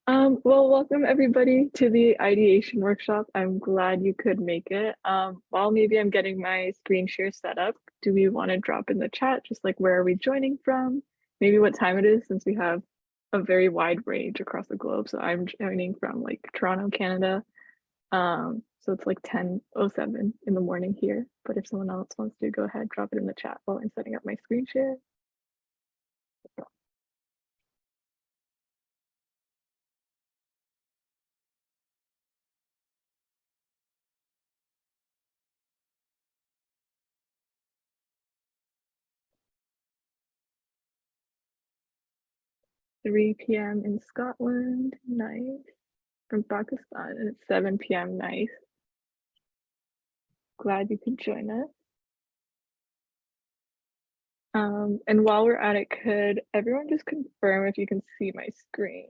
Well, welcome everybody to the ideation workshop. I'm glad you could make it. While maybe I'm getting my screen share set up, do we want to drop in the chat just like where are we joining from? Maybe what time it is, since we have a very wide range across the globe. So I'm joining from like Toronto, Canada. So it's like 10:07 in the morning here. But if someone else wants to go ahead, drop it in the chat while I'm setting up my screen share. 3 p.m. in Scotland, nice. From Pakistan, and it's 7 p.m. Nice. Glad you could join us. And while we're at it, could everyone just confirm if you can see my screen?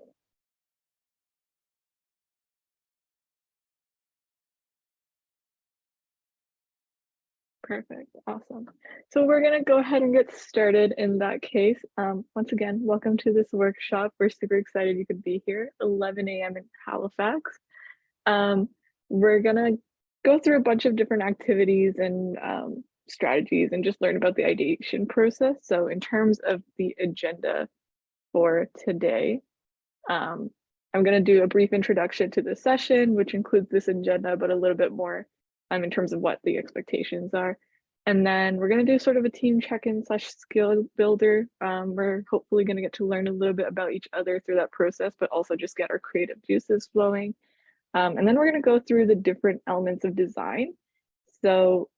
Perfect, awesome. So we're gonna go ahead and get started in that case. Once again, welcome to this workshop. We're super excited you could be here, 11 a.m. in Halifax. We're gonna go through a bunch of different activities and strategies and just learn about the ideation process. So in terms of the agenda for today, I'm going to do a brief introduction to the session, which includes this agenda, but a little bit more in terms of what the expectations are. And then we're going to do sort of a team check-in / skill builder. We're hopefully going to get to learn a little bit about each other through that process, but also just get our creative juices flowing. And then we're going to go through the different elements of design. So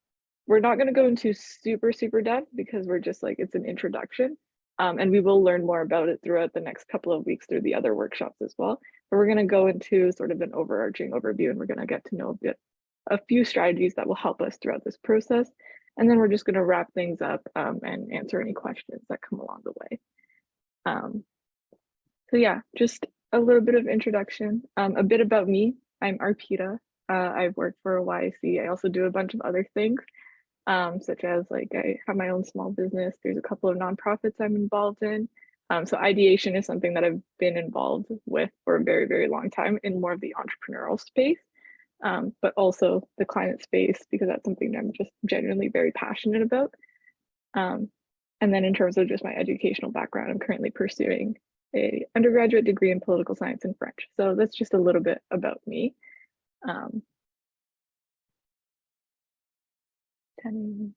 we're not going to go into super depth because we're just like, it's an introduction. And we will learn more about it throughout the next couple of weeks through the other workshops as well. But we're going to go into sort of an overarching overview, and we're going to get to know a few strategies that will help us throughout this process. And then we're just going to wrap things up and answer any questions that come along the way. So yeah, just a little bit of introduction, a bit about me. I'm Arpita. I've worked for YIC. I also do a bunch of other things. Such as like I have my own small business. There's a couple of nonprofits I'm involved in. So ideation is something that I've been involved with for a very long time in more of the entrepreneurial space, but also the climate space, because that's something that I'm just genuinely very passionate about. And then in terms of just my educational background, I'm currently pursuing a undergraduate degree in political science and French. So that's just a little bit about me. Shitang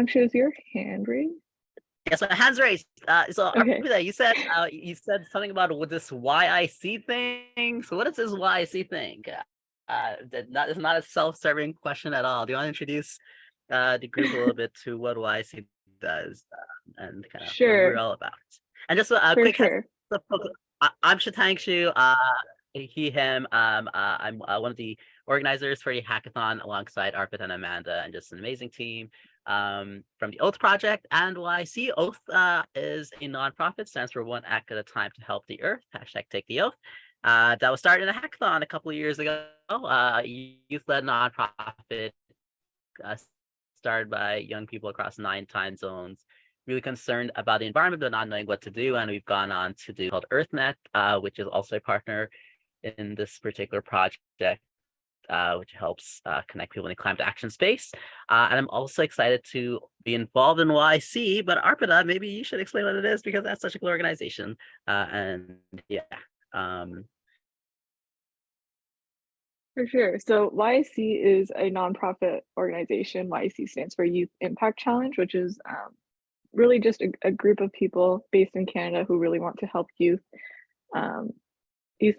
shows your hand raised. Yes, my hands raised. So Okay. Arpita, you said something about with this YIC thing. So what is this YIC thing? It's not a self-serving question at all. Do you want to introduce the group a little bit to what YIC does and kind of what we're all about? And just a quick heads up, I'm Shitangshu. He, him. I'm one of the organizers for the hackathon alongside Arpita and Amanda, and just an amazing team from the Oath Project. And YIC Oath is a nonprofit, stands for One Act at a Time to Help the Earth. # Take the Oath. That was started in a hackathon a couple of years ago. Youth-led nonprofit started by young people across 9 time zones, really concerned about the environment but not knowing what to do. And we've gone on to do called EarthNet, which is also a partner in this particular project, which helps connect people in the climate action space. And I'm also excited to be involved in YIC, but Arpita, maybe you should explain what it is, because that's such a cool organization. And yeah. For sure. So YIC is a nonprofit organization. YIC stands for Youth Impact Challenge, which is really just a group of people based in Canada who really want to help youth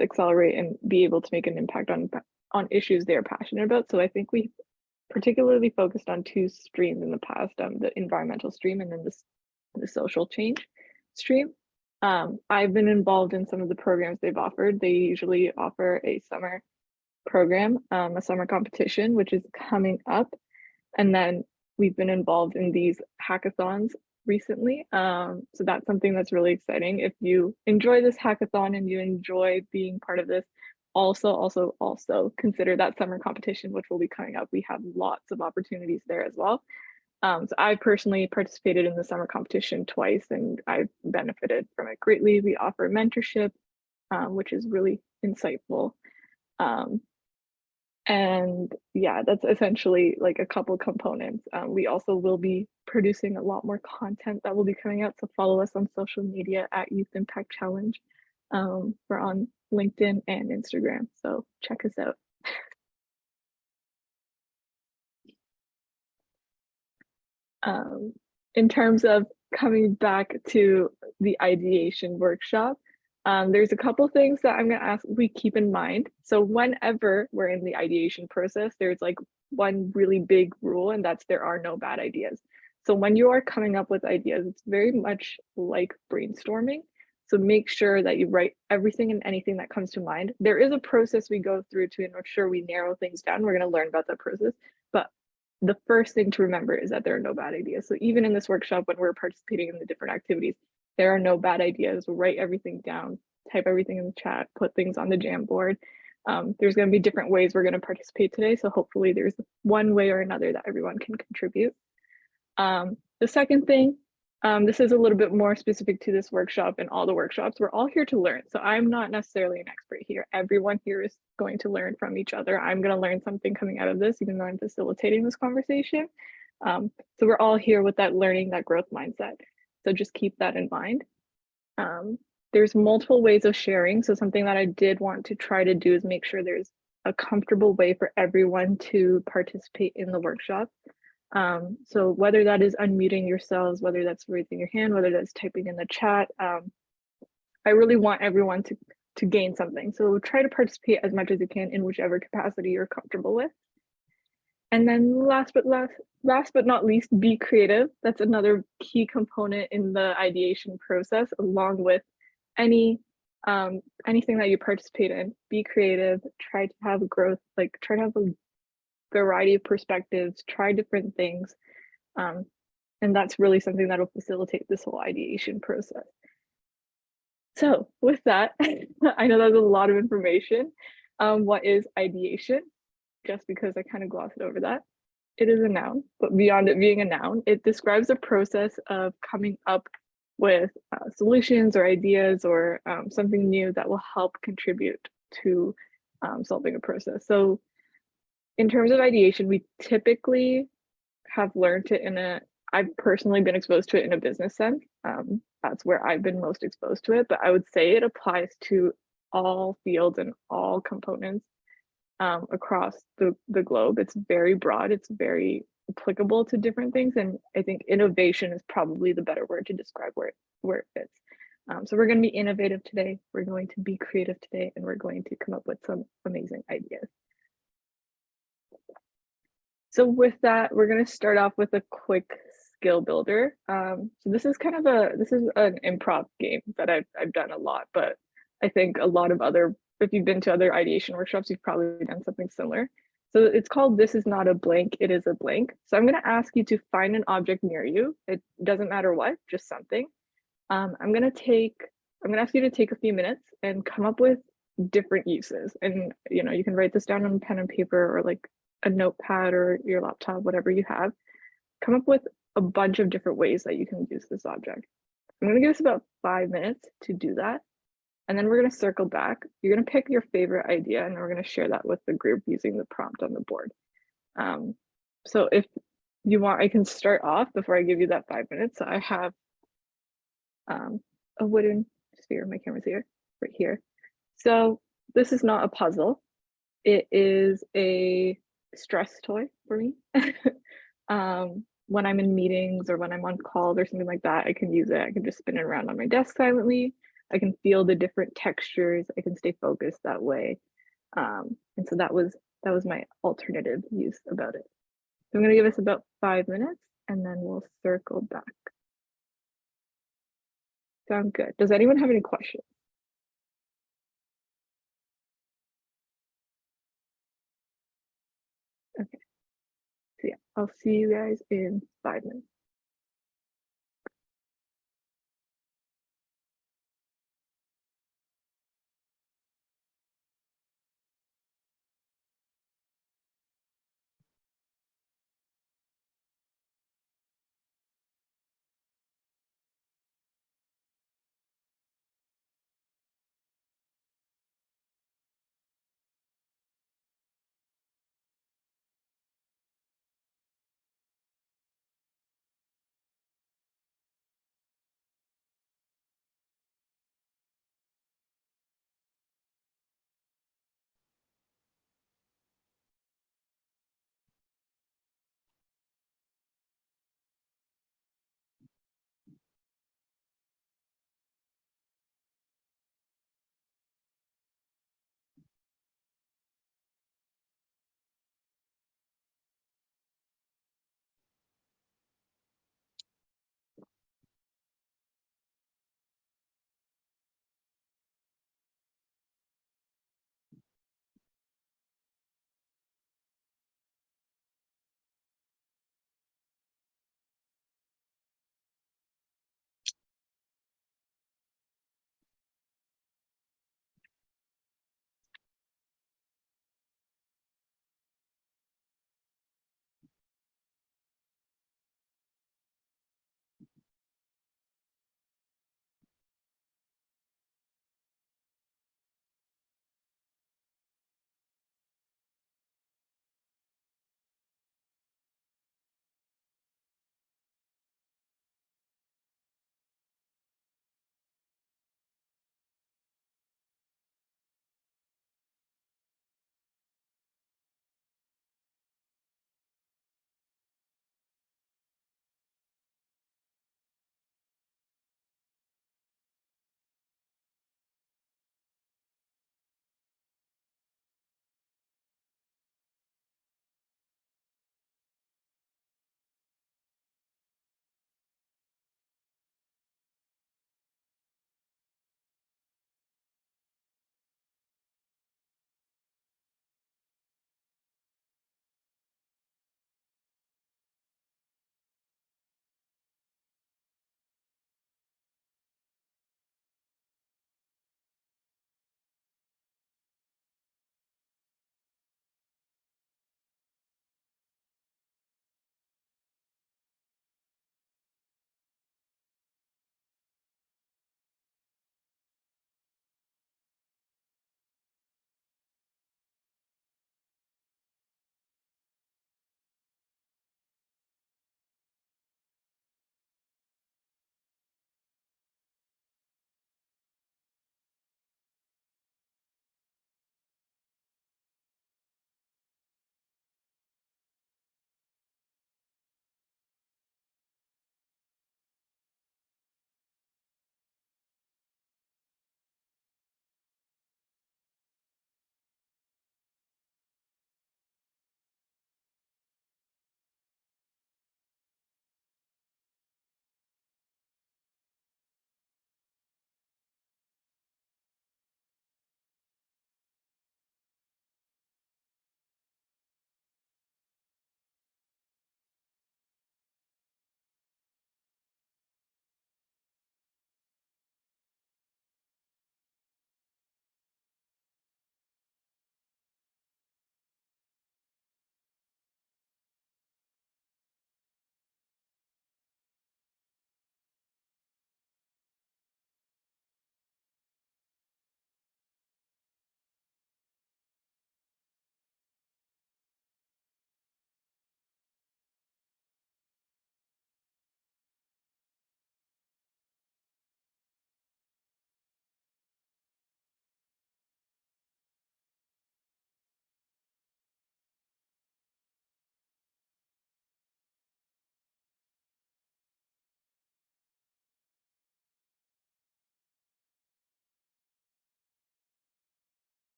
accelerate and be able to make an impact on issues they're passionate about. So I think we particularly focused on 2 streams in the past, the environmental stream and then the social change stream. I've been involved in some of the programs they've offered. They usually offer a summer program, a summer competition, which is coming up. And then we've been involved in these hackathons recently. So that's something that's really exciting. If you enjoy this hackathon and you enjoy being part of this, also consider that summer competition, which will be coming up. We have lots of opportunities there as well. So I personally participated in the summer competition twice and I've benefited from it greatly. We offer mentorship, which is really insightful. Um, and yeah, that's essentially like a couple components. We also will be producing a lot more content that will be coming out. So follow us on social media at Youth Impact Challenge. We're on LinkedIn and Instagram. So check us out. Um, in terms of coming back to the ideation workshop, there's a couple things that I'm going to ask we keep in mind. So whenever we're in the ideation process, there's like one really big rule, and that's there are no bad ideas. So when you are coming up with ideas, it's very much like brainstorming. So make sure that you write everything and anything that comes to mind. There is a process we go through to ensure we narrow things down. We're going to learn about that process, but the first thing to remember is that there are no bad ideas. So even in this workshop, when we're participating in the different activities, there are no bad ideas. We'll write everything down, type everything in the chat, put things on the Jamboard. There's going to be different ways we're going to participate today. So hopefully there's one way or another that everyone can contribute. The second thing, this is a little bit more specific to this workshop and all the workshops. We're all here to learn. So I'm not necessarily an expert here. Everyone here is going to learn from each other. I'm going to learn something coming out of this, even though I'm facilitating this conversation. So we're all here with that learning, that growth mindset. So just keep that in mind. There's multiple ways of sharing. So something that I did want to try to do is make sure there's a comfortable way for everyone to participate in the workshop. So whether that is unmuting yourselves, whether that's raising your hand, whether that's typing in the chat, I really want everyone to gain something. So try to participate as much as you can in whichever capacity you're comfortable with. And then last but not least, be creative. That's another key component in the ideation process, along with anything that you participate in. Be creative, try to have growth, like try to have a variety of perspectives, try different things. And that's really something that will facilitate this whole ideation process. So with that, I know that's a lot of information. What is ideation? Just because I kind of glossed over that. It is a noun, but beyond it being a noun, it describes the process of coming up with solutions or ideas or something new that will help contribute to solving a process. So in terms of ideation, we typically have learned it I've personally been exposed to it in a business sense. That's where I've been most exposed to it, but I would say it applies to all fields and all components across the globe. It's very broad, it's very applicable to different things. And I think innovation is probably the better word to describe where it fits. So we're going to be innovative today, we're going to be creative today, and we're going to come up with some amazing ideas. So with that, we're going to start off with a quick skill builder. So this is kind of an improv game that I've done a lot, but I think a lot of if you've been to other ideation workshops, you've probably done something similar. So it's called This Is Not a Blank, It Is a Blank. So I'm going to ask you to find an object near you. It doesn't matter what, just something. I'm going to ask you to take a few minutes and come up with different uses. And you can write this down on pen and paper or like a notepad or your laptop, whatever you have. Come up with a bunch of different ways that you can use this object. I'm going to give us about 5 minutes to do that. And then we're going to circle back. You're going to pick your favorite idea and we're going to share that with the group using the prompt on the board. So if you want, I can start off before I give you that 5 minutes. So I have a wooden sphere. My camera's here, right here. So this is not a puzzle. It is a stress toy for me. When I'm in meetings or when I'm on calls or something like that, I can use it. I can just spin it around on my desk silently. I can feel the different textures. I can stay focused that way. And so that was my alternative use about it. So I'm going to give us about 5 minutes and then we'll circle back. Sound good? Does anyone have any questions? Okay. So yeah, I'll see you guys in 5 minutes.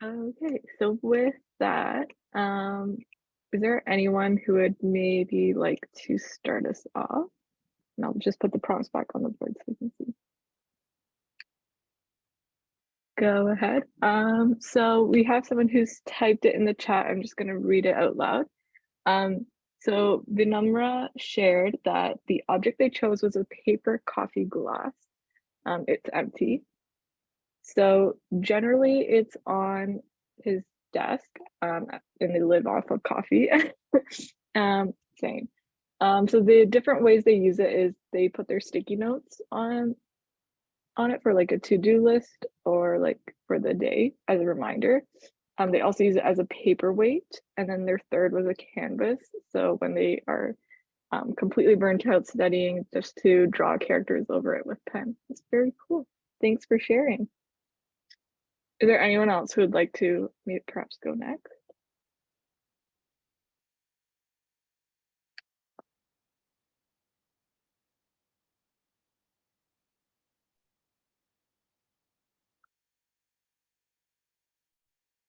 Okay, so with that, is there anyone who would maybe like to start us off? And I'll just put the prompts back on the board so you can see. Go ahead. So we have someone who's typed it in the chat. I'm just going to read it out loud. So Vinamra shared that the object they chose was a paper coffee glass. It's empty. So generally it's on his desk, and they live off of coffee. Same. So the different ways they use it is they put their sticky notes on it for like a to-do list or like for the day as a reminder. They also use it as a paperweight, and then their third was a canvas. So when they are completely burnt out studying, just to draw characters over it with pen. It's very cool. Thanks for sharing. Is there anyone else who would like to maybe perhaps go next?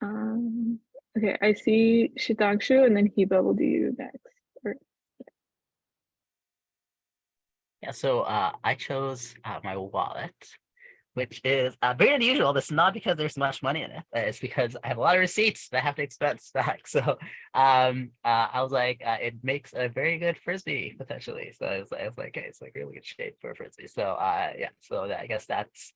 Um, okay, I see Shitangshu and then Hiba will do you next. Or, Yeah, so I chose my wallet, which is very unusual. That's not because there's much money in it. It's because I have a lot of receipts that I have to expense back. So I was like, it makes a very good frisbee potentially. So I was like, hey, it's like really good shape for a frisbee. So yeah, so I guess that's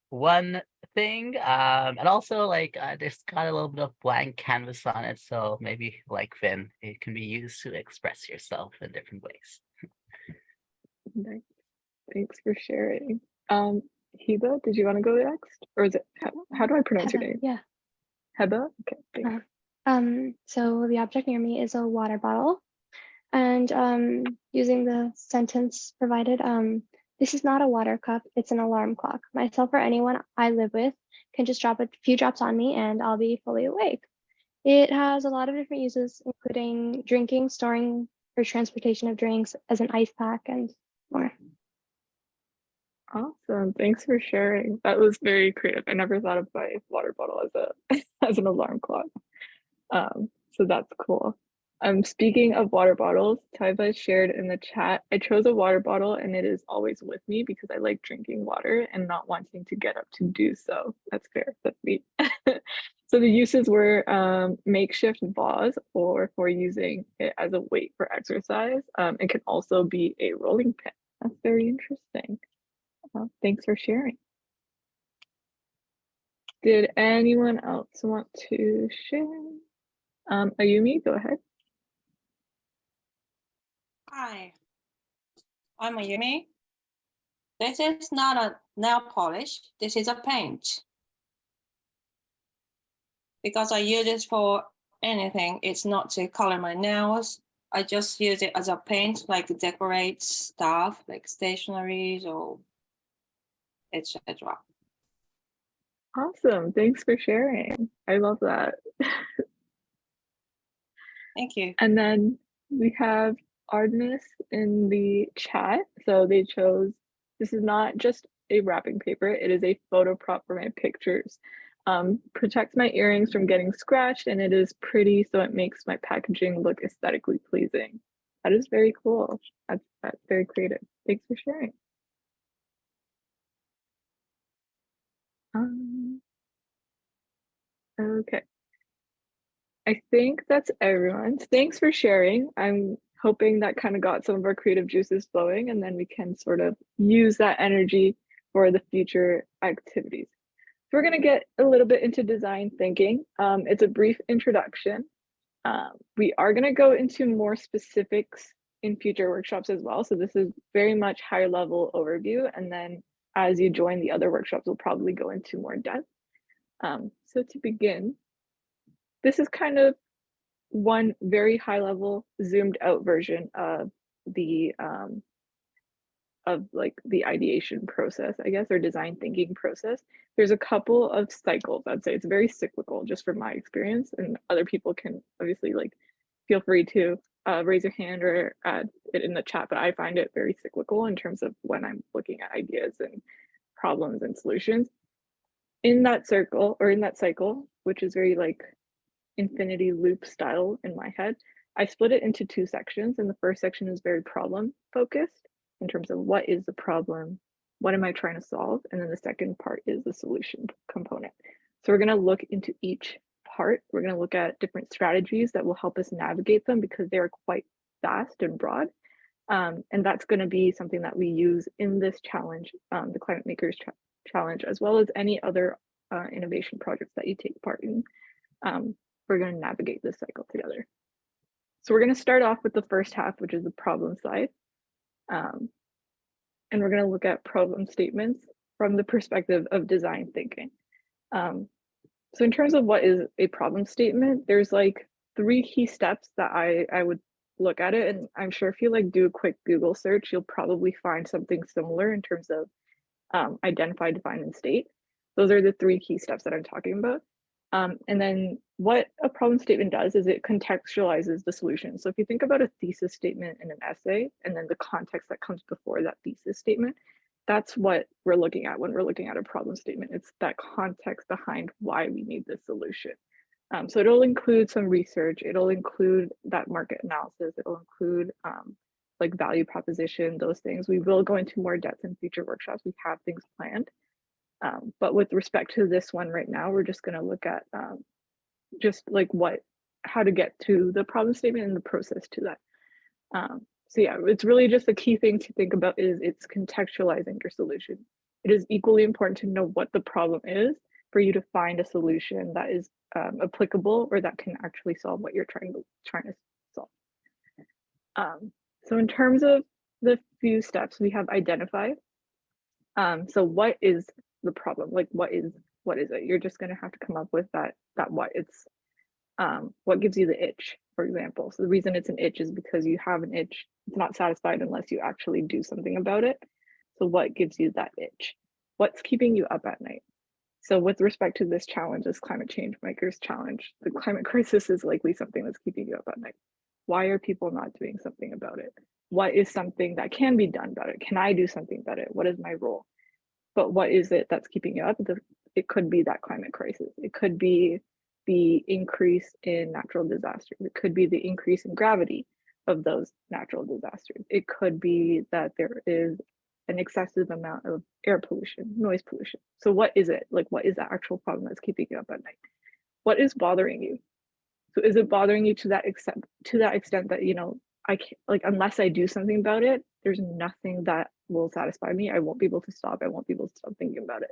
one thing. And also like there's got a little bit of blank canvas on it. So maybe like Vin, it can be used to express yourself in different ways. nice. Thanks for sharing. Hiba, did you want to go next? Or is it, how do I pronounce your Heba, name? yeah. Heba? Okay, thanks. So the object near me is a water bottle, and using the sentence provided, this is not a water cup, it's an alarm clock. Myself or anyone I live with can just drop a few drops on me and I'll be fully awake. It has a lot of different uses, including drinking, storing, or transportation of drinks as an ice pack and more. Awesome. Thanks for sharing. That was very creative. I never thought of my water bottle as a as an alarm clock. So that's cool. Speaking of water bottles, Taiba shared in the chat, I chose a water bottle and it is always with me because I like drinking water and not wanting to get up to do so. That's fair. That's neat. So the uses were makeshift vase or for using it as a weight for exercise. It can also be a rolling pin. That's very interesting. Thanks for sharing. Did anyone else want to share? Ayumi, go ahead. Hi, I'm Yumi. This is not a nail polish. This is a paint. Because I use it for anything, it's not to color my nails. I just use it as a paint, like decorate stuff, like stationeries or etc. Awesome. Thanks for sharing. I love that. Thank you. And then we have Artemis in the chat. So they chose, this is not just a wrapping paper, it is a photo prop for my pictures. Protects my earrings from getting scratched and it is pretty, so it makes my packaging look aesthetically pleasing. That is very cool. That's very creative. Thanks for sharing. Okay. I think that's everyone. Thanks for sharing. I'm hoping that kind of got some of our creative juices flowing, and then we can sort of use that energy for the future activities. So we're going to get a little bit into design thinking. It's a brief introduction. We are going to go into more specifics in future workshops as well. So this is very much higher level overview. And then as you join the other workshops, we'll probably go into more depth. So to begin, this is kind of one very high level zoomed out version of like the ideation process, I guess, or design thinking process. There's a couple of cycles. I'd say it's very cyclical just from my experience, and other people can obviously like feel free to raise your hand or add it in the chat, but I find it very cyclical in terms of when I'm looking at ideas and problems and solutions. in that circle or in that cycle, which is very like infinity loop style in my head, I split it into two sections. And the first section is very problem focused in terms of what is the problem, what am I trying to solve? And then the second part is the solution component. So we're going to look into each part. We're going to look at different strategies that will help us navigate them because they are quite vast and broad. And that's going to be something that we use in this challenge, the Climate Makers Challenge, as well as any other innovation projects that you take part in. We're going to navigate this cycle together. So we're going to start off with the first half, which is the problem side. And we're going to look at problem statements from the perspective of design thinking. So in terms of what is a problem statement, there's like 3 key steps that I would look at it. And I'm sure if you like do a quick Google search, you'll probably find something similar in terms of identify, define, and state. Those are the 3 key steps that I'm talking about. And then what a problem statement does is it contextualizes the solution. So if you think about a thesis statement in an essay, and then the context that comes before that thesis statement, that's what we're looking at when we're looking at a problem statement. It's that context behind why we need this solution. So it'll include some research, it'll include that market analysis, it'll include like value proposition, those things. We will go into more depth in future workshops. We have things planned. But with respect to this one right now, we're just going to look at just like how to get to the problem statement and the process to that. So yeah, it's really just the key thing to think about is it's contextualizing your solution. It is equally important to know what the problem is for you to find a solution that is applicable or that can actually solve what you're trying to solve. So in terms of the few steps, we have identify. So what is the problem? Like what is it? You're just gonna have to come up with that what. It's what gives you the itch, for example. So the reason it's an itch is because you have an itch. It's not satisfied unless you actually do something about it. So what gives you that itch? What's keeping you up at night? So with respect to this challenge, this climate change makers challenge, the climate crisis is likely something that's keeping you up at night. Why are people not doing something about it? What is something that can be done about it? Can I do something about it? What is my role? But what is it that's keeping you up? It could be that climate crisis. It could be the increase in natural disasters. It could be the increase in gravity of those natural disasters. It could be that there is an excessive amount of air pollution, noise pollution. So what is it? Like, what is the actual problem that's keeping you up at night? What is bothering you? So is it bothering you to that extent that, you know, I can't, like, unless I do something about it, there's nothing that will satisfy me. I won't be able to stop. I won't be able to stop thinking about it.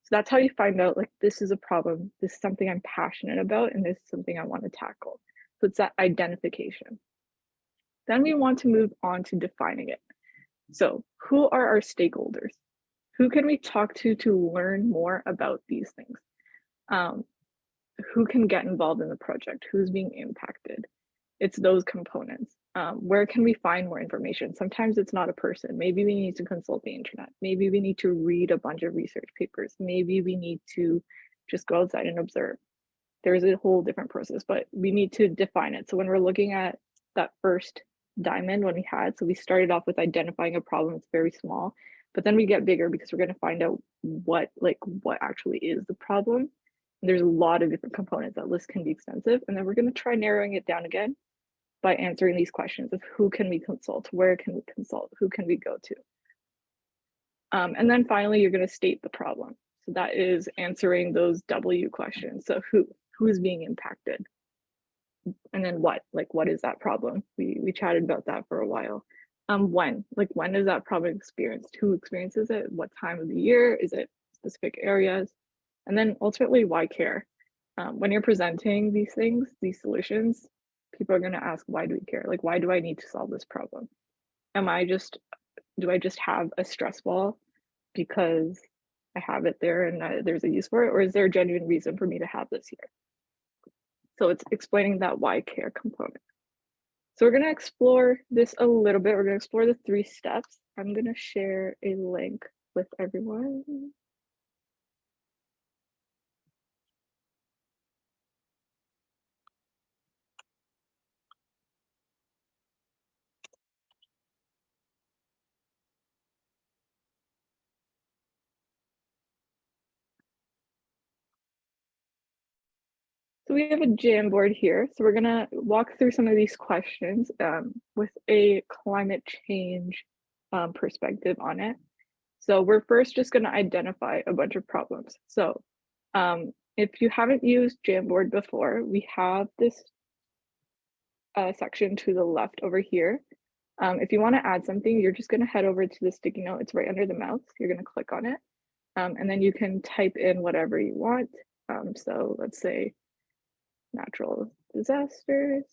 So that's how you find out, like, this is a problem. This is something I'm passionate about, and this is something I want to tackle. So it's that identification. Then we want to move on to defining it. So who are our stakeholders? Who can we talk to learn more about these things? Who can get involved in the project? Who's being impacted? It's those components. Where can we find more information? Sometimes it's not a person. Maybe we need to consult the internet. Maybe we need to read a bunch of research papers. Maybe we need to just go outside and observe. There's a whole different process, but we need to define it. So when we're looking at that first diamond so we started off with identifying a problem. It's very small, but then we get bigger because we're going to find out what actually is the problem. And there's a lot of different components. That list can be extensive. And then we're going to try narrowing it down again by answering these questions of who can we consult, where can we consult, who can we go to? And then finally, you're going to state the problem. So that is answering those W questions. So who's being impacted? And then what is that problem? We chatted about that for a while. When is that problem experienced? Who experiences it? What time of the year? Is it specific areas? And then ultimately, why care? When you're presenting these things, these solutions, people are going to ask, why do we care? Like, why do I need to solve this problem? Do I just have a stress ball because I have it there and there's a use for it? Or is there a genuine reason for me to have this here? So it's explaining that why care component. So we're going to explore this a little bit. We're going to explore the 3 steps. I'm going to share a link with everyone. So we have a Jamboard here. So we're gonna walk through some of these questions with a climate change perspective on it. So we're first just gonna identify a bunch of problems. So if you haven't used Jamboard before, we have this section to the left over here. If you wanna add something, you're just gonna head over to the sticky note. It's right under the mouse. You're gonna click on it. And then you can type in whatever you want. So let's say natural disasters.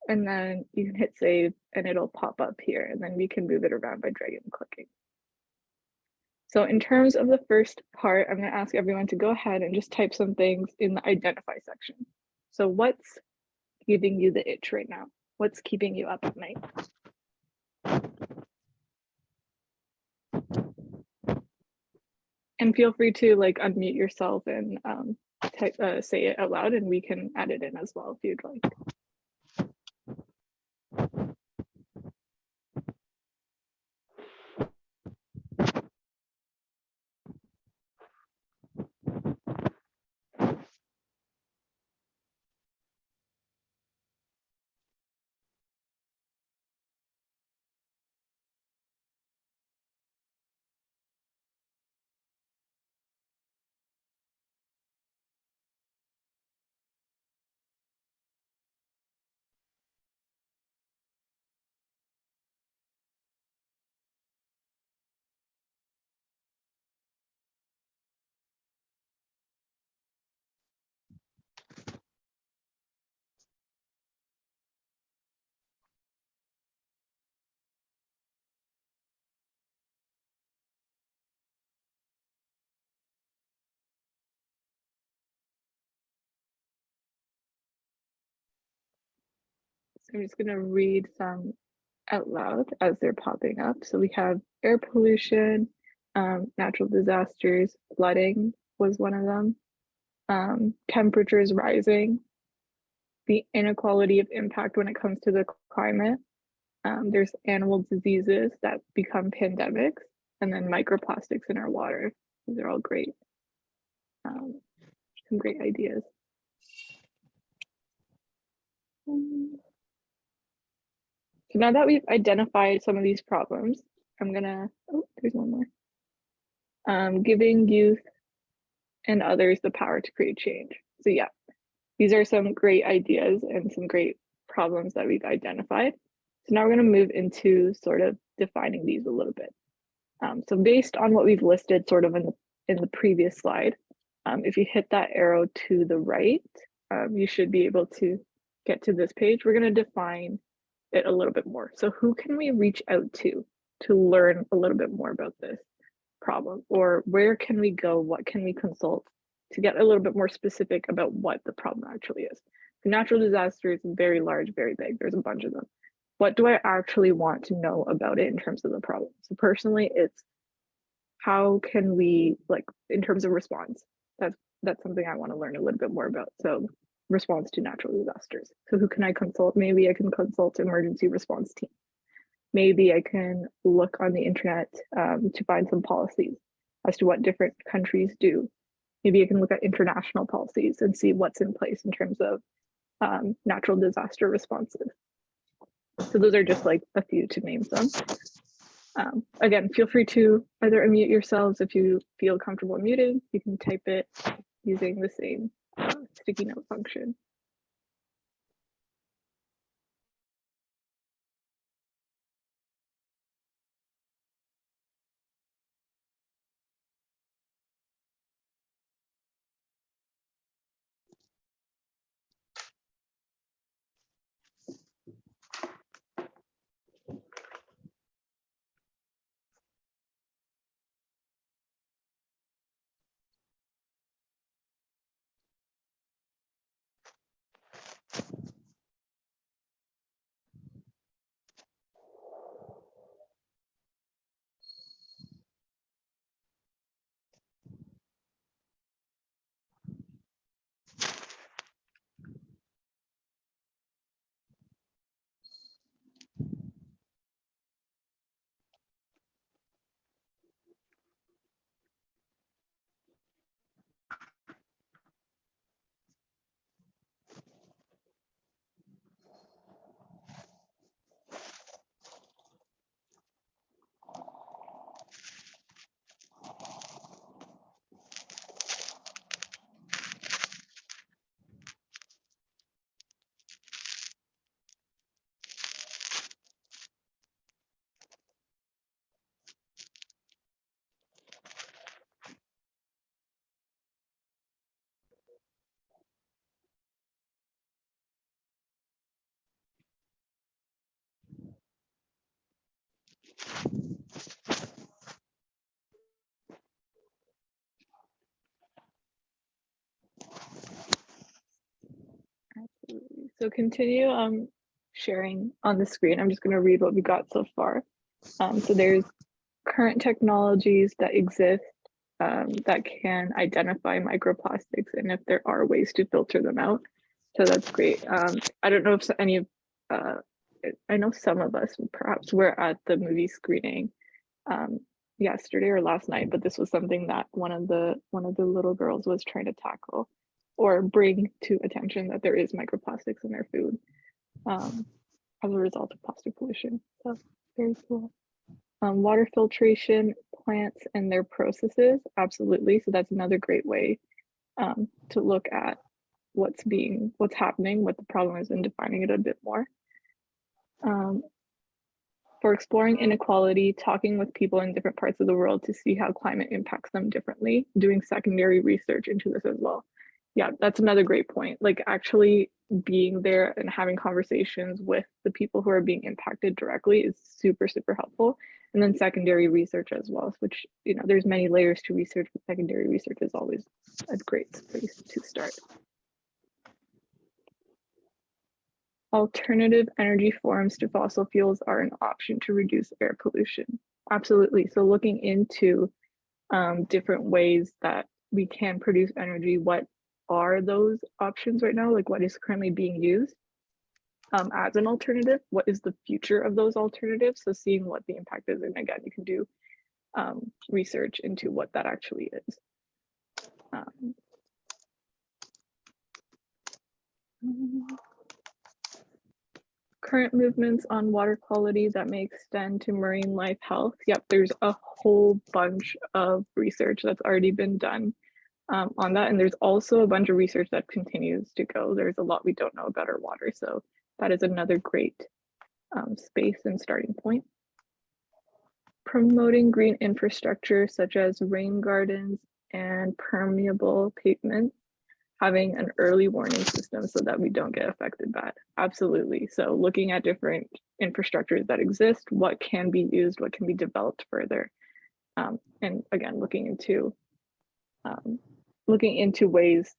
And then you can hit save and it'll pop up here, and then we can move it around by dragging and clicking. So in terms of the first part, I'm going to ask everyone to go ahead and just type some things in the identify section. So what's giving you the itch right now? What's keeping you up at night? And feel free to like unmute yourself and say it out loud, and we can add it in as well if you'd like. So I'm just going to read some out loud as they're popping up. So we have air pollution, natural disasters, flooding was one of them, temperatures rising, the inequality of impact when it comes to the climate. There's animal diseases that become pandemics, and then microplastics in our water. These are all great, some great ideas. So now that we've identified some of these problems, I'm gonna, oh, there's one more. Giving youth and others the power to create change. So yeah, these are some great ideas and some great problems that we've identified. So now we're gonna move into sort of defining these a little bit. So based on what we've listed sort of in the previous slide, if you hit that arrow to the right, you should be able to get to this page. We're gonna define it a little bit more. So who can we reach out to learn a little bit more about this problem? Or where can we go? What can we consult to get a little bit more specific about what the problem actually is? The natural disaster is very large, very big. There's a bunch of them. What do I actually want to know about it in terms of the problem? So personally, it's how can we, like, in terms of response, that's something I want to learn a little bit more about. So response to natural disasters. So who can I consult? Maybe I can consult emergency response team. Maybe I can look on the internet to find some policies as to what different countries do. Maybe I can look at international policies and see what's in place in terms of natural disaster responses. So those are just like a few to name some. Again, feel free to either unmute yourselves if you feel comfortable muting. You can type it using the same sticky note function. Absolutely. So continue sharing on the screen. I'm just going to read what we got so far. So there's current technologies that exist that can identify microplastics, and if there are ways to filter them out. So that's great. I don't know if any of, I know some of us perhaps were at the movie screening yesterday or last night, but this was something that one of the little girls was trying to tackle or bring to attention, that there is microplastics in their food as a result of plastic pollution. So very cool. Water filtration, plants and their processes, absolutely. So that's another great way to look at what's happening, what the problem is, and defining it a bit more. For exploring inequality, talking with people in different parts of the world to see how climate impacts them differently, doing secondary research into this as well. Yeah, that's another great point. Like actually being there and having conversations with the people who are being impacted directly is super, super helpful. And then secondary research as well, which, you know, there's many layers to research, but secondary research is always a great place to start. Alternative energy forms to fossil fuels are an option to reduce air pollution. Absolutely. So looking into different ways that we can produce energy, what are those options right now? Like what is currently being used as an alternative? What is the future of those alternatives? So seeing what the impact is, and again, you can do research into what that actually is. Current movements on water quality that may extend to marine life health. Yep, there's a whole bunch of research that's already been done on that. And there's also a bunch of research that continues to go. There's a lot we don't know about our water. So that is another great space and starting point. Promoting green infrastructure such as rain gardens and permeable pavements, having an early warning system so that we don't get affected by it. Absolutely. So looking at different infrastructures that exist, what can be used, what can be developed further. And again, looking into ways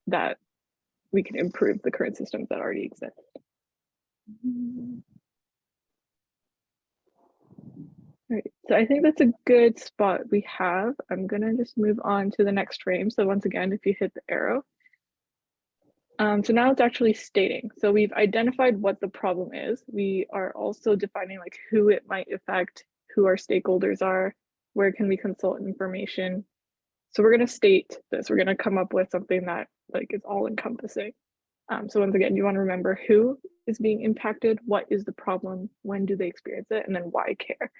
that we can improve the current systems that already exist. All right, so I think that's a good spot we have. I'm gonna just move on to the next frame. So once again, if you hit the arrow. So now it's actually stating. So we've identified what the problem is. We are also defining like who it might affect, who our stakeholders are, where can we consult information. So we're gonna state this. We're gonna come up with something that like is all encompassing. So once again, you wanna remember who is being impacted, what is the problem, when do they experience it, and then why care.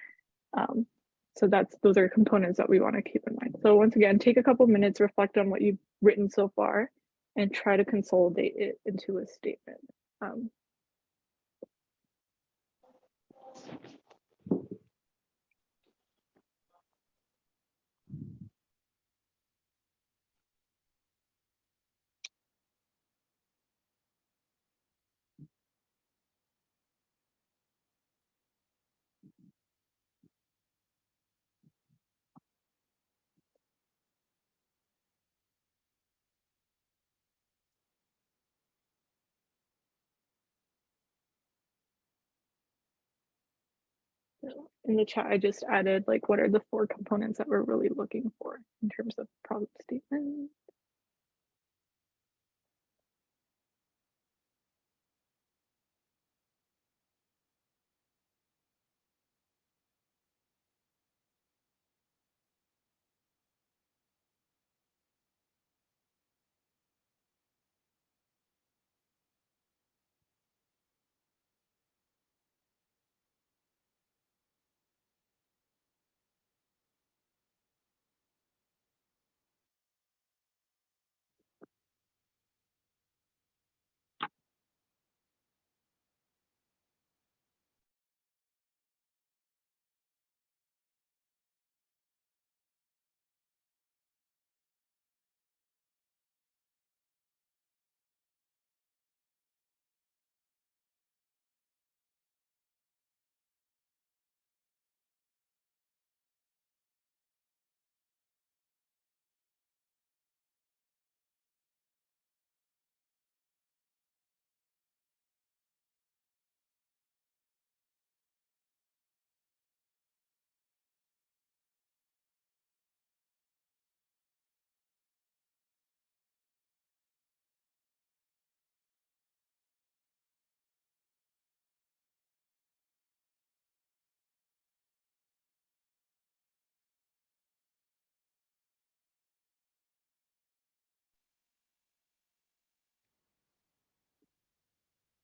So those are components that we wanna keep in mind. So once again, take a couple minutes, reflect on what you've written so far, and try to consolidate it into a statement. So in the chat, I just added like, what are the 4 components that we're really looking for in terms of problem statement?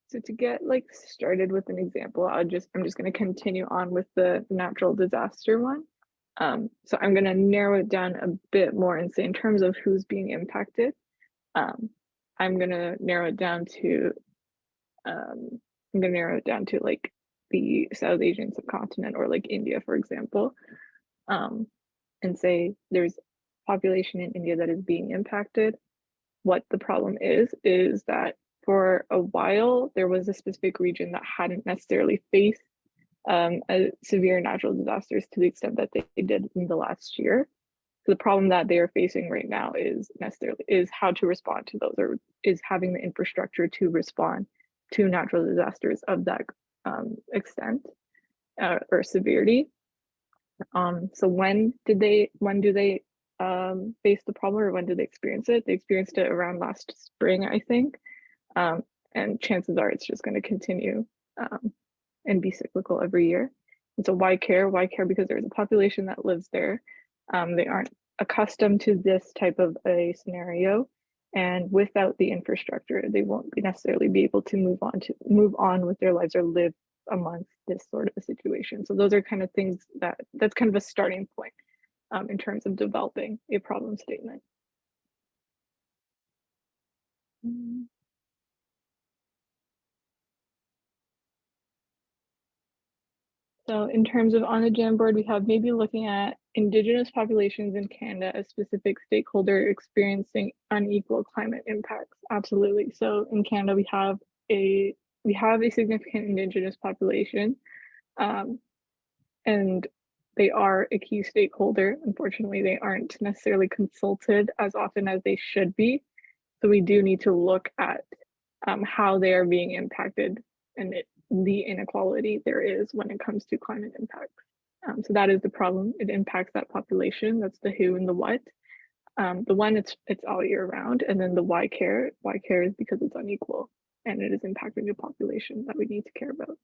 So to get like started with an example, I'm just going to continue on with the natural disaster one. So I'm going to narrow it down a bit more and say in terms of who's being impacted. I'm going to narrow it down to like the South Asian subcontinent or like India, for example, and say there's population in India that is being impacted. What the problem is that for a while there was a specific region that hadn't necessarily faced severe natural disasters to the extent that they did in the last year. So the problem that they are facing right now is how to respond to those, or is having the infrastructure to respond to natural disasters of that extent or severity. So when do they face the problem, or when did they experience it? They experienced it around last spring, I think. And chances are it's just going to continue and be cyclical every year. And so why care? Why care? Because there's a population that lives there. They aren't accustomed to this type of a scenario. And without the infrastructure, they won't necessarily be able to move on with their lives or live amongst this sort of a situation. So those are kind of things that's kind of a starting point in terms of developing a problem statement. So in terms of on the Jamboard, we have maybe looking at Indigenous populations in Canada as specific stakeholder experiencing unequal climate impacts. Absolutely. So in Canada, we have a significant Indigenous population, and they are a key stakeholder. Unfortunately, they aren't necessarily consulted as often as they should be. So we do need to look at how they are being impacted and the inequality there is when it comes to climate impacts. So that is the problem. It impacts that population. That's the who and the what. The one, it's all year round, and then the why care. Why care is because it's unequal and it is impacting the population that we need to care about.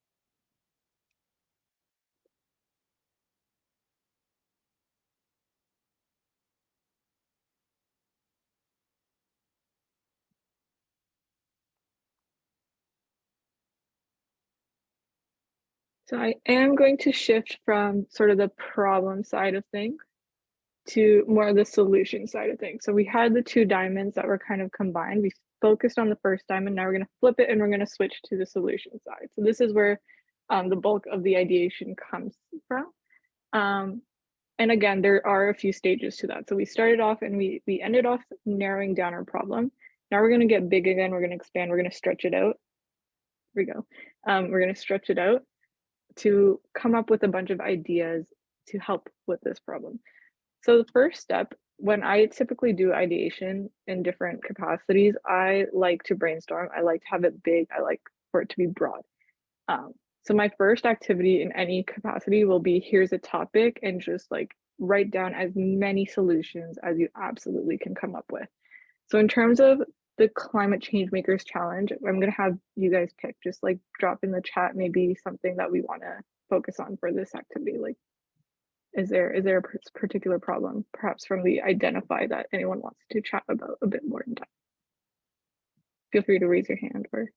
So I am going to shift from sort of the problem side of things to more of the solution side of things. So we had the two diamonds that were kind of combined. We focused on the first diamond. Now we're going to flip it and we're going to switch to the solution side. So this is where the bulk of the ideation comes from. And again, there are a few stages to that. So we started off and we ended off narrowing down our problem. Now we're going to get big again. We're going to expand. We're going to stretch it out. Here we go. We're going to stretch it out to come up with a bunch of ideas to help with this problem. So the first step, when I typically do ideation in different capacities, I like to brainstorm. I like to have it big. I like for it to be broad. So my first activity in any capacity will be, here's a topic, and just like write down as many solutions as you absolutely can come up with. So in terms of the Climate Change Makers Challenge, I'm going to have you guys pick, just like drop in the chat maybe something that we want to focus on for this activity. Like, is there a particular problem, perhaps from the identify, that anyone wants to chat about a bit more in depth? Feel free to raise your hand or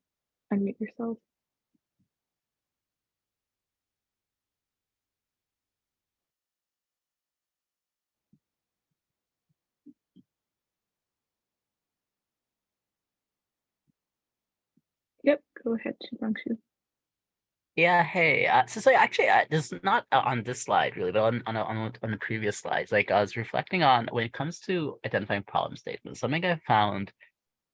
unmute yourself. Yep, go ahead, Shivangshu. Yeah, hey. So actually, this is not on this slide really, but on the previous slides. Like I was reflecting on when it comes to identifying problem statements, something I found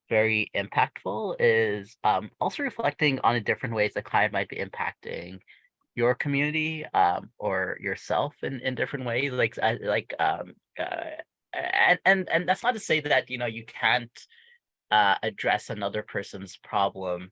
very impactful is also reflecting on the different ways that climate might be impacting your community or yourself in different ways. And that's not to say that you can't address another person's problem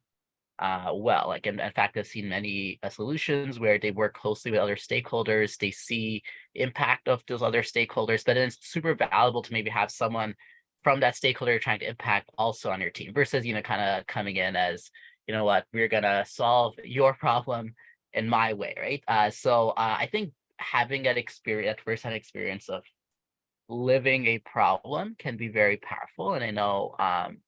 well. Like in fact, I've seen many solutions where they work closely with other stakeholders. They see the impact of those other stakeholders, but it's super valuable to maybe have someone from that stakeholder trying to impact also on your team versus kind of coming in as, what, we're gonna solve your problem in my way, right? So I think having that experience, that first-hand experience of living a problem can be very powerful. And I know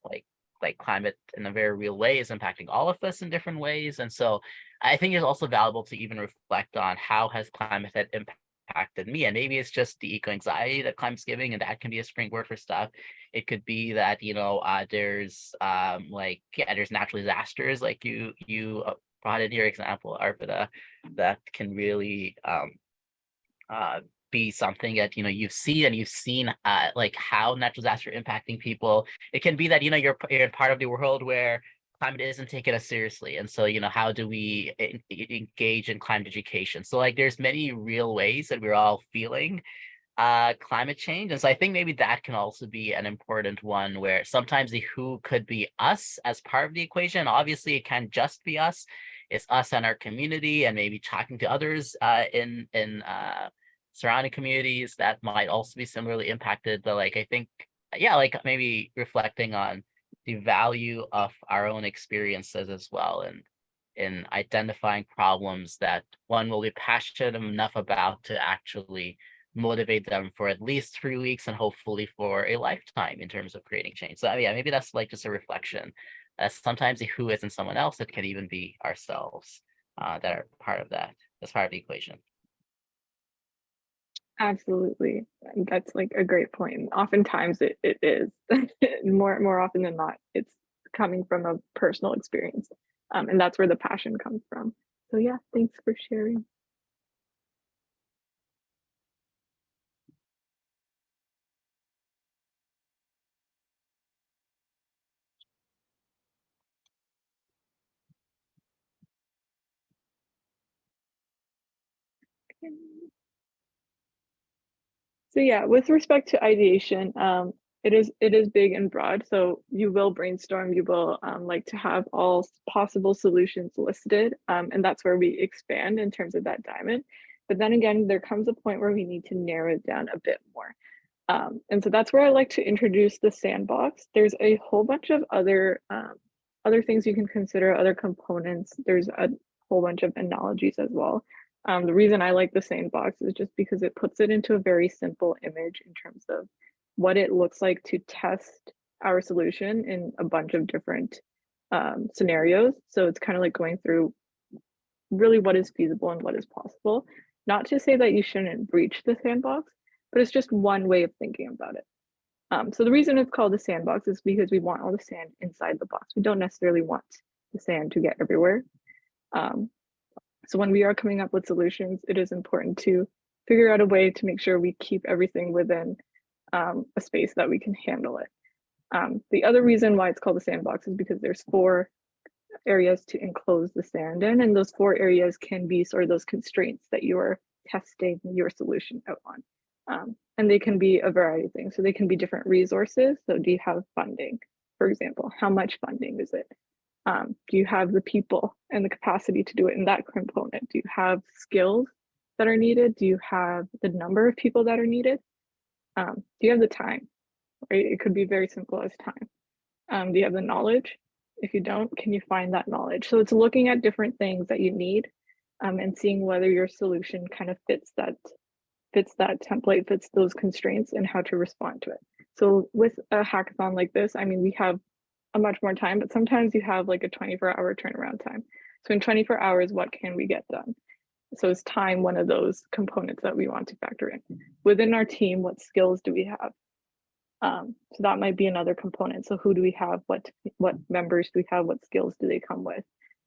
like like climate in a very real way is impacting all of us in different ways. And so I think it's also valuable to even reflect on how has climate had impacted me. And maybe it's just the eco anxiety that climate's giving, and that can be a springboard for stuff. It could be that, there's there's natural disasters like you brought in your example, Arpita, that can really uh, be something that you've seen like how natural disaster impacting people. It can be that you're part of the world where climate isn't taken as seriously, and so how do we engage in climate education? So like there's many real ways that we're all feeling climate change, and so I think maybe that can also be an important one, where sometimes the who could be us as part of the equation. Obviously it can't just be us. It's us and our community, and maybe talking to others in surrounding communities that might also be similarly impacted. But like I think, yeah, like maybe reflecting on the value of our own experiences as well, and in identifying problems that one will be passionate enough about to actually motivate them for at least 3 weeks and hopefully for a lifetime in terms of creating change. So yeah, maybe that's like just a reflection. Sometimes the who isn't someone else, it can even be ourselves that are part of that. That's part of the equation. Absolutely. That's like a great point. And oftentimes it is more often than not, it's coming from a personal experience. And that's where the passion comes from. So yeah, thanks for sharing. So yeah, with respect to ideation, it is big and broad. So you will brainstorm, you will like to have all possible solutions listed, and that's where we expand in terms of that diamond. But then again, there comes a point where we need to narrow it down a bit more. And so that's where I like to introduce the sandbox. There's a whole bunch of other things you can consider, other components. There's a whole bunch of analogies as well. The reason I like the sandbox is just because it puts it into a very simple image in terms of what it looks like to test our solution in a bunch of different scenarios. So it's kind of like going through really what is feasible and what is possible. Not to say that you shouldn't breach the sandbox, but it's just one way of thinking about it. So the reason it's called the sandbox is because we want all the sand inside the box. We don't necessarily want the sand to get everywhere. So when we are coming up with solutions, it is important to figure out a way to make sure we keep everything within a space that we can handle it. The other reason why it's called the sandbox is because there's 4 areas to enclose the sand in, and those 4 areas can be sort of those constraints that you are testing your solution out on. And they can be a variety of things. So they can be different resources. So do you have funding, for example? How much funding is it? Do you have the people and the capacity to do it in that component? Do you have skills that are needed? Do you have the number of people that are needed? Do you have the time, right? It could be very simple as time. Do you have the knowledge? If you don't, can you find that knowledge? So it's looking at different things that you need and seeing whether your solution kind of fits that template, fits those constraints, and how to respond to it. So with a hackathon like this, I mean, we have a much more time, but sometimes you have like a 24-hour turnaround time. So in 24 hours, what can we get done? So is time one of those components that we want to factor in? Within our team, what skills do we have? So that might be another component. So who do we have? What members do we have? What skills do they come with?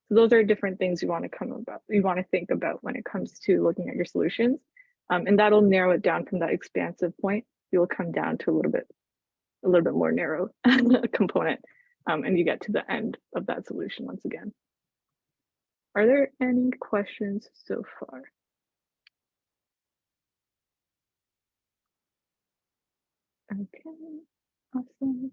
So those are different things you want to think about when it comes to looking at your solutions. And that'll narrow it down from that expansive point. You'll come down to a little bit more narrow component, and you get to the end of that solution once again. Are there any questions so far? Okay, awesome.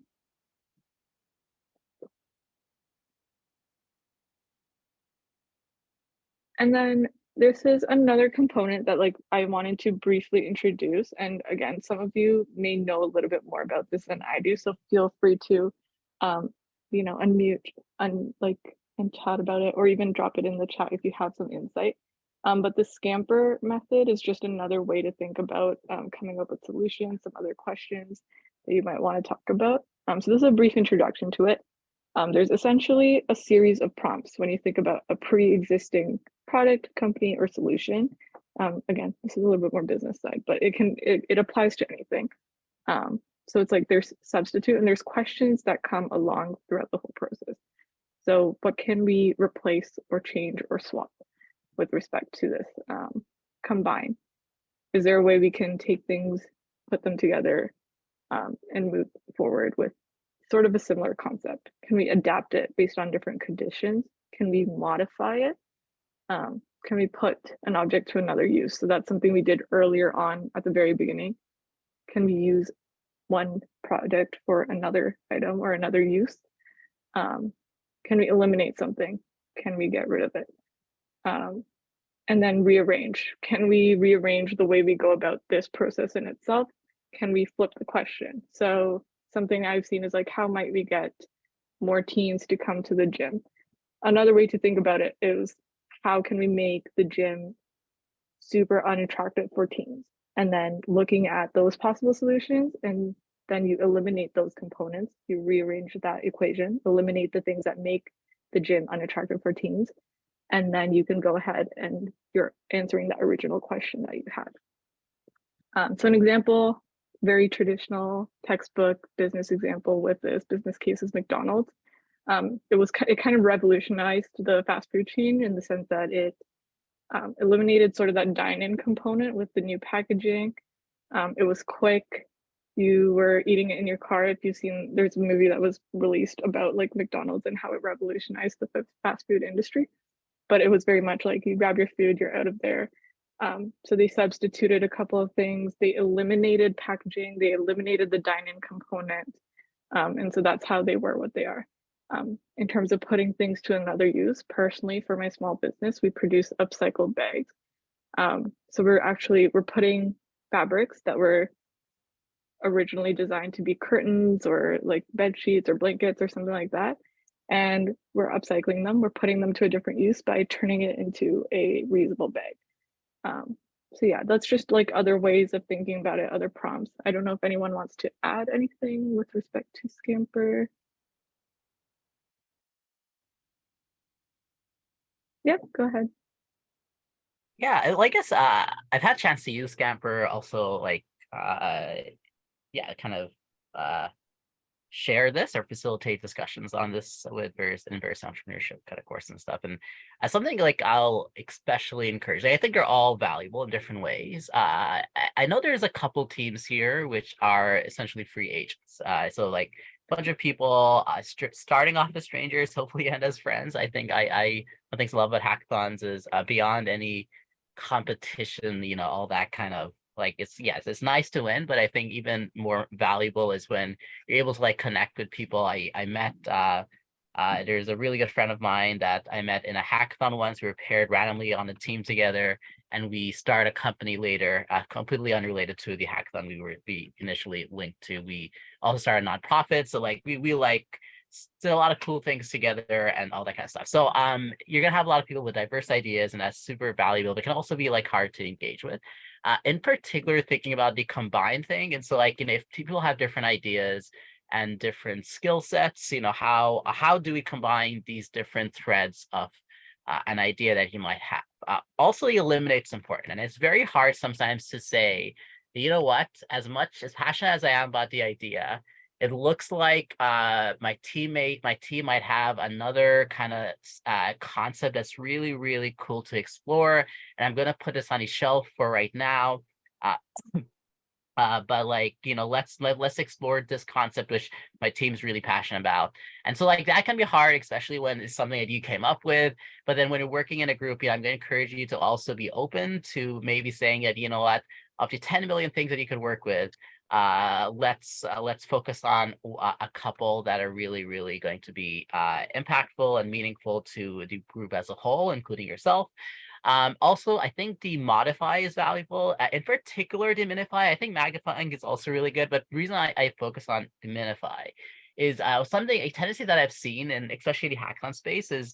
And then this is another component that like I wanted to briefly introduce. And again, some of you may know a little bit more about this than I do. So feel free to, unmute and chat about it, or even drop it in the chat if you have some insight. But the scamper method is just another way to think about coming up with solutions, some other questions that you might want to talk about. So this is a brief introduction to it. There's essentially a series of prompts when you think about a pre-existing product, company, or solution. Again, this is a little bit more business side, but it applies to anything. So it's like there's substitute and there's questions that come along throughout the whole process. So what can we replace or change or swap with respect to this combine? Is there a way we can take things, put them together, and move forward with sort of a similar concept? Can we adapt it based on different conditions? Can we modify it? Can we put an object to another use? So that's something we did earlier on at the very beginning. Can we use one product for another item or another use? Can we eliminate something? Can we get rid of it? And then rearrange. Can we rearrange the way we go about this process in itself? Can we flip the question? So something I've seen is like, how might we get more teens to come to the gym? Another way to think about it is, how can we make the gym super unattractive for teens? And then looking at those possible solutions, and then you eliminate those components, you rearrange that equation, eliminate the things that make the gym unattractive for teens, and then you can go ahead and you're answering that original question that you had. So an example, very traditional textbook business example with this business case is McDonald's. It kind of revolutionized the fast food chain in the sense that it eliminated sort of that dine-in component with the new packaging. It was quick. You were eating it in your car. If you've seen, there's a movie that was released about like McDonald's and how it revolutionized the fast food industry. But it was very much like you grab your food, you're out of there. So they substituted a couple of things. They eliminated packaging. They eliminated the dine-in component. And so that's how they were what they are. In terms of putting things to another use, personally, for my small business, we produce upcycled bags. So we're putting fabrics that were originally designed to be curtains or like bed sheets or blankets or something like that. And we're upcycling them. We're putting them to a different use by turning it into a reusable bag. So yeah, that's just like other ways of thinking about it, other prompts. I don't know if anyone wants to add anything with respect to Scamper. Yep, go ahead. Yeah, I guess I've had a chance to use Scamper also, like yeah, kind of share this or facilitate discussions on this with various entrepreneurship kind of course and stuff. And something like I'll especially encourage, I think they're all valuable in different ways. I know there's a couple teams here which are essentially free agents. So like a bunch of people starting off as strangers, hopefully end as friends. I think one thing I love about hackathons is beyond any competition, all that kind of like, it's nice to win, but I think even more valuable is when you're able to like connect with people. I met there's a really good friend of mine that I met in a hackathon once. We were paired randomly on a team together, and we started a company later, completely unrelated to the hackathon we initially linked to. We also started a nonprofit, so like we like did a lot of cool things together and all that kind of stuff. So you're gonna have a lot of people with diverse ideas, and that's super valuable, but can also be like hard to engage with. In particular, thinking about the combined thing. And so like, if people have different ideas and different skill sets, how do we combine these different threads of an idea that you might have? Also, eliminates important. And it's very hard sometimes to say, you know what, as much as passionate as I am about the idea, it looks like my team might have another kind of concept that's really, really cool to explore. And I'm going to put this on a shelf for right now. But like, let's explore this concept, which my team's really passionate about. And so like that can be hard, especially when it's something that you came up with. But then when you're working in a group, I'm going to encourage you to also be open to maybe saying that, you know what, up to 10 million things that you could work with. Let's focus on a couple that are really, really going to be impactful and meaningful to the group as a whole, including yourself. Also, I think the modify is valuable. In particular, diminify. I think magnifying is also really good, but the reason I focus on diminify is a tendency that I've seen, and especially the hackathon space, is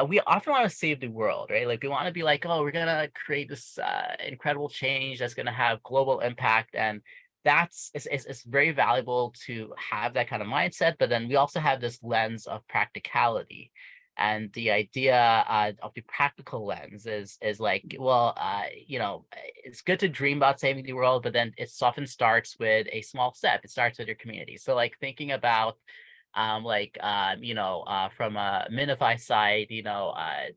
we often want to save the world, right? Like we want to be like, oh, we're gonna create this incredible change that's gonna have global impact, and it's very valuable to have that kind of mindset. But then we also have this lens of practicality. And the idea of the practical lens is like, well, it's good to dream about saving the world, but then it often starts with a small step. It starts with your community. So like thinking about from a Minify side,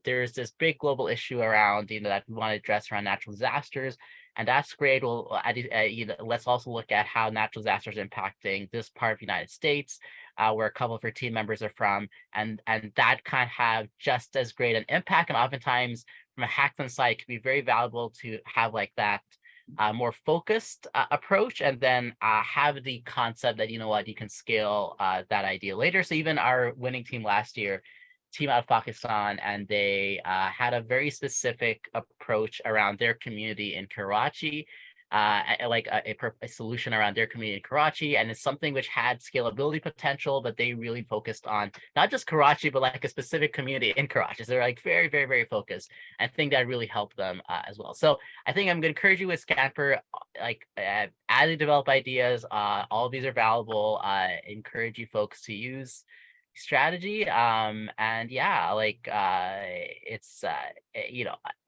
there's this big global issue around, that we want to address around natural disasters. And that's great. Well, let's also look at how natural disasters are impacting this part of the United States, where a couple of our team members are from, and that kind of have just as great an impact. And oftentimes, from a hackathon side, it can be very valuable to have like that more focused approach, and then have the concept that, you can scale that idea later. So even our winning team last year, team out of Pakistan, and they had a very specific approach around their community in Karachi, like a solution around their community in Karachi, and it's something which had scalability potential, but they really focused on not just Karachi, but like a specific community in Karachi. So they're like very, very, very focused. I think that really helped them as well. So I think I'm going to encourage you with Scamper, as you develop ideas, all of these are valuable. Encourage you folks to use strategy, and yeah, it's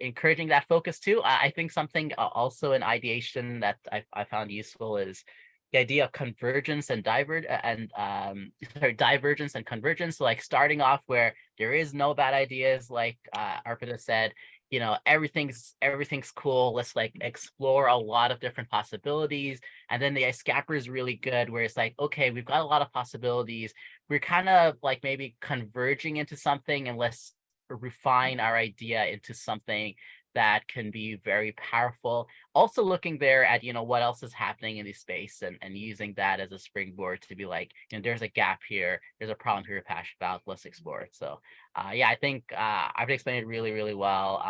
encouraging that focus too. I think something also in ideation that I found useful is the idea of convergence and divergence and convergence. So like starting off where there is no bad ideas, like Arpita said, everything's cool, let's like explore a lot of different possibilities. And then the scamper is really good, where it's like, okay, we've got a lot of possibilities, we're kind of like maybe converging into something, and let's refine our idea into something that can be very powerful. Also looking there at, what else is happening in the space, and using that as a springboard to be like, there's a gap here, there's a problem here you're passionate about, let's explore it. So yeah, I think I've explained it really, really well.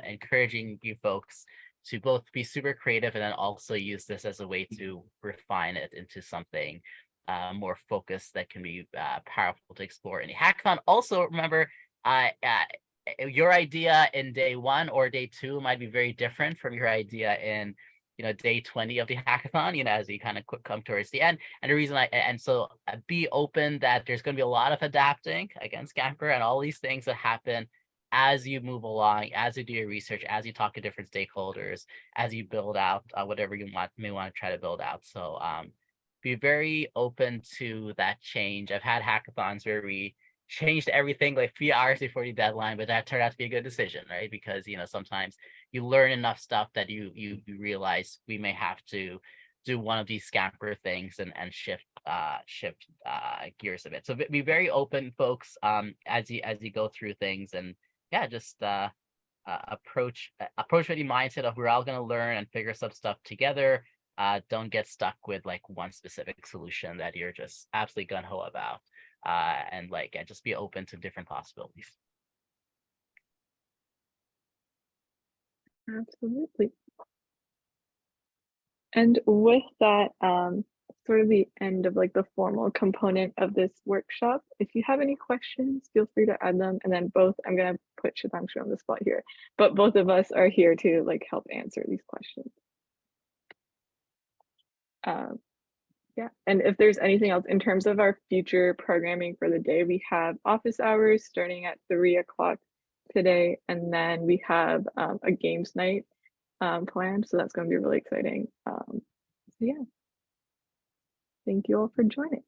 Encouraging you folks to both be super creative, and then also use this as a way to refine it into something more focused that can be powerful to explore in a hackathon. Also, remember, your idea in day 1 or day 2 might be very different from your idea in day 20 of the hackathon, as you kind of come towards the end. And the reason so be open that there's going to be a lot of adapting against Scamper and all these things that happen as you move along, as you do your research, as you talk to different stakeholders, as you build out whatever you may want to try to build out. So be very open to that change. I've had hackathons where we changed everything like 3 hours before the deadline, but that turned out to be a good decision, right? Because sometimes you learn enough stuff that you realize we may have to do one of these scamper things and shift gears a bit. So be very open, folks, as you go through things. And yeah, just approach with the mindset of we're all going to learn and figure some stuff together. Don't get stuck with like one specific solution that you're just absolutely gung-ho about. And just be open to different possibilities. Absolutely. And with that, sort of the end of like the formal component of this workshop. If you have any questions, feel free to add them. And then I'm gonna put Shubhangshu on the spot here, but both of us are here to like help answer these questions. Yeah, and if there's anything else in terms of our future programming for the day, we have office hours starting at 3 o'clock today, and then we have a games night planned, so that's going to be really exciting. So yeah, thank you all for joining.